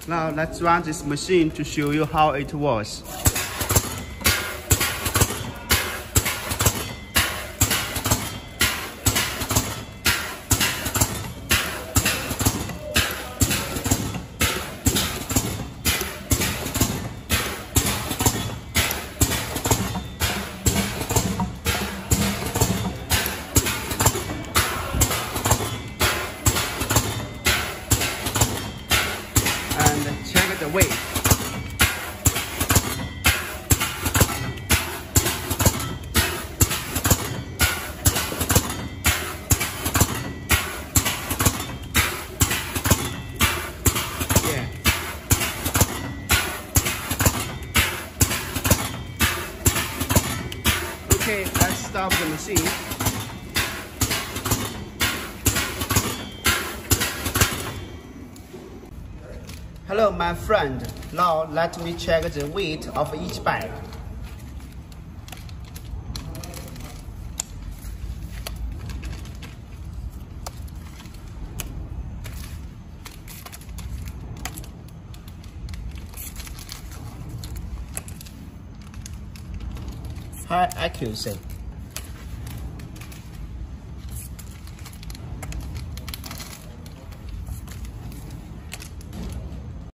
Now let's run this machine to show you how it works. Check the weight. Yeah. Okay, let's stop the machine. Hello, my friend. Now let me check the weight of each bag. High accuracy.